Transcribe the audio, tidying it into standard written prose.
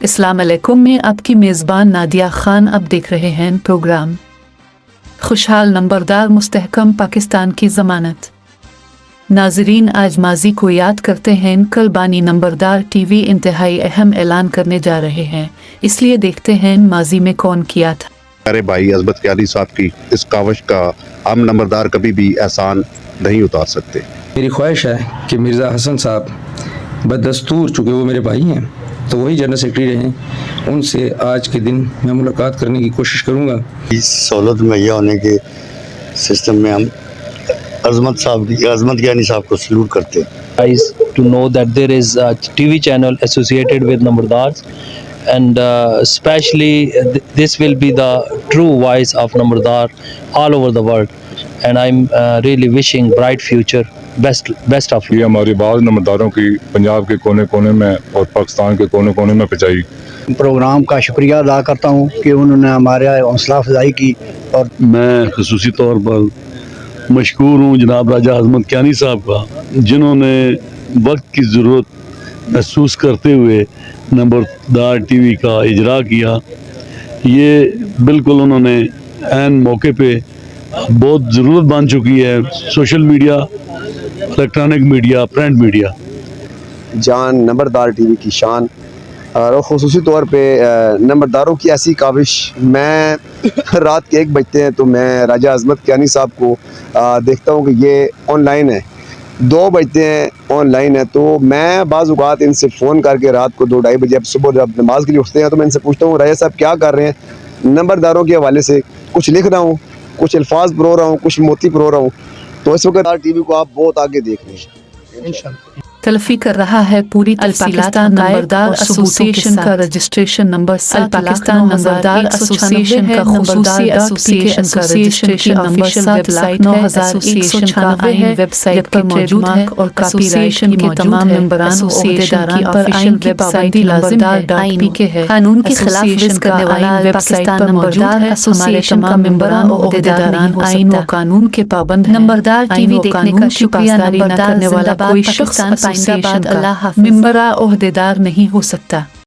अस्सलाम अलैकुम में आपकी मेज़बान नादिया खान। अब देख रहे हैं प्रोग्राम खुशहाल नंबरदार मुस्तहकम पाकिस्तान की ज़मानत। नाजरीन, आज माजी को याद करते हैं। कल बानी नंबरदार टीवी इंतहाई अहम ऐलान करने जा रहे हैं, इसलिए देखते हैं माजी में कौन किया था। अरे भाई अजमत क्यानी साहब की इस कावश का हम नंबरदार कभी भी एहसान नहीं उतार सकते। मेरी ख्वाहिश है कि मिर्ज़ा हसन साहब बदस्तूर, चूँकि वो मेरे भाई हैं तो वही जनरल सेक्रेटरी रहे, उनसे आज के दिन मैं मुलाकात करने की कोशिश करूँगा। इस सहूलत मुहैया होने के सिस्टम में हम अजमत क्यानी साहब को सल्यूट करते हैं। To know that there is a TV channel associated with Nambardars, and especially this will be the true voice of Nambardar all over the world, and I'm really wishing bright future, best of ये हमारी बात नंबरदारों की पंजाब के कोने कोने में और पाकिस्तान के कोने कोने में पहुंचाई। प्रोग्राम का शुक्रिया अदा करता हूँ कि उन्होंने हमारे हौसला अफजाई की, और मैं खसूसी तौर पर मशकूर हूँ जनाब राजा अजमत क्यानी साहब का, जिन्होंने वक्त की ज़रूरत महसूस करते हुए नंबरदार टीवी का इजरा किया। ये बिल्कुल उन्होंने ऐन मौके पे बहुत ज़रूरत बन चुकी है। Social media, electronic media, print media. जान नंबरदार टीवी की शान, और ख़ुसूसी तौर पे नंबरदारों की ऐसी काविश। मैं रात के 1 बजते हैं तो मैं राजा अजमत क्यानी साहब को देखता हूँ कि ये ऑनलाइन है, 2 बजते हैं ऑनलाइन है, तो मैं बाज़ औक़ात इनसे फ़ोन करके रात को 2-2:30 बजे अब सुबह जब नमाज के लिए उठते हैं तो मैं इनसे पूछता हूँ, राजा साहब क्या कर रहे हैं। नंबरदारों के हवाले से कुछ लिख रहा हूँ, कुछ अल्फाज परो रहा हूँ, कुछ मोती परो रहा हूँ। तो इस वक्त टीवी को आप बहुत आगे देख रहे हैं इंशाअल्लाह। तलफी कर रहा है पूरी पाकिस्तान नंबरदार एसोसिएशन का रजिस्ट्रेशन नंबर। पाकिस्तान नंबरदार एसोसिएशन का खुसूसी एसोसिएशन का रजिस्ट्रेशन नंबर 7,9196 है, वेबसाइट पर मौजूद है, और कॉपीराइट के तमाम मेंबरान एसोसिएशन पर आइन की पाबंदी लाजिम है। कानून के खिलाफ वर्जी करने वाला वेबसाइट पर मौजूद है। हमारे तमाम मेंबरान और ओहदेदारान आइन और कानून के पाबंद हैं। नंबरदार टीवी देखने का शुक्रिया। नंबरदार करने वाला कोई शख्स मेंबरा ओहदेदार नहीं हो सकता।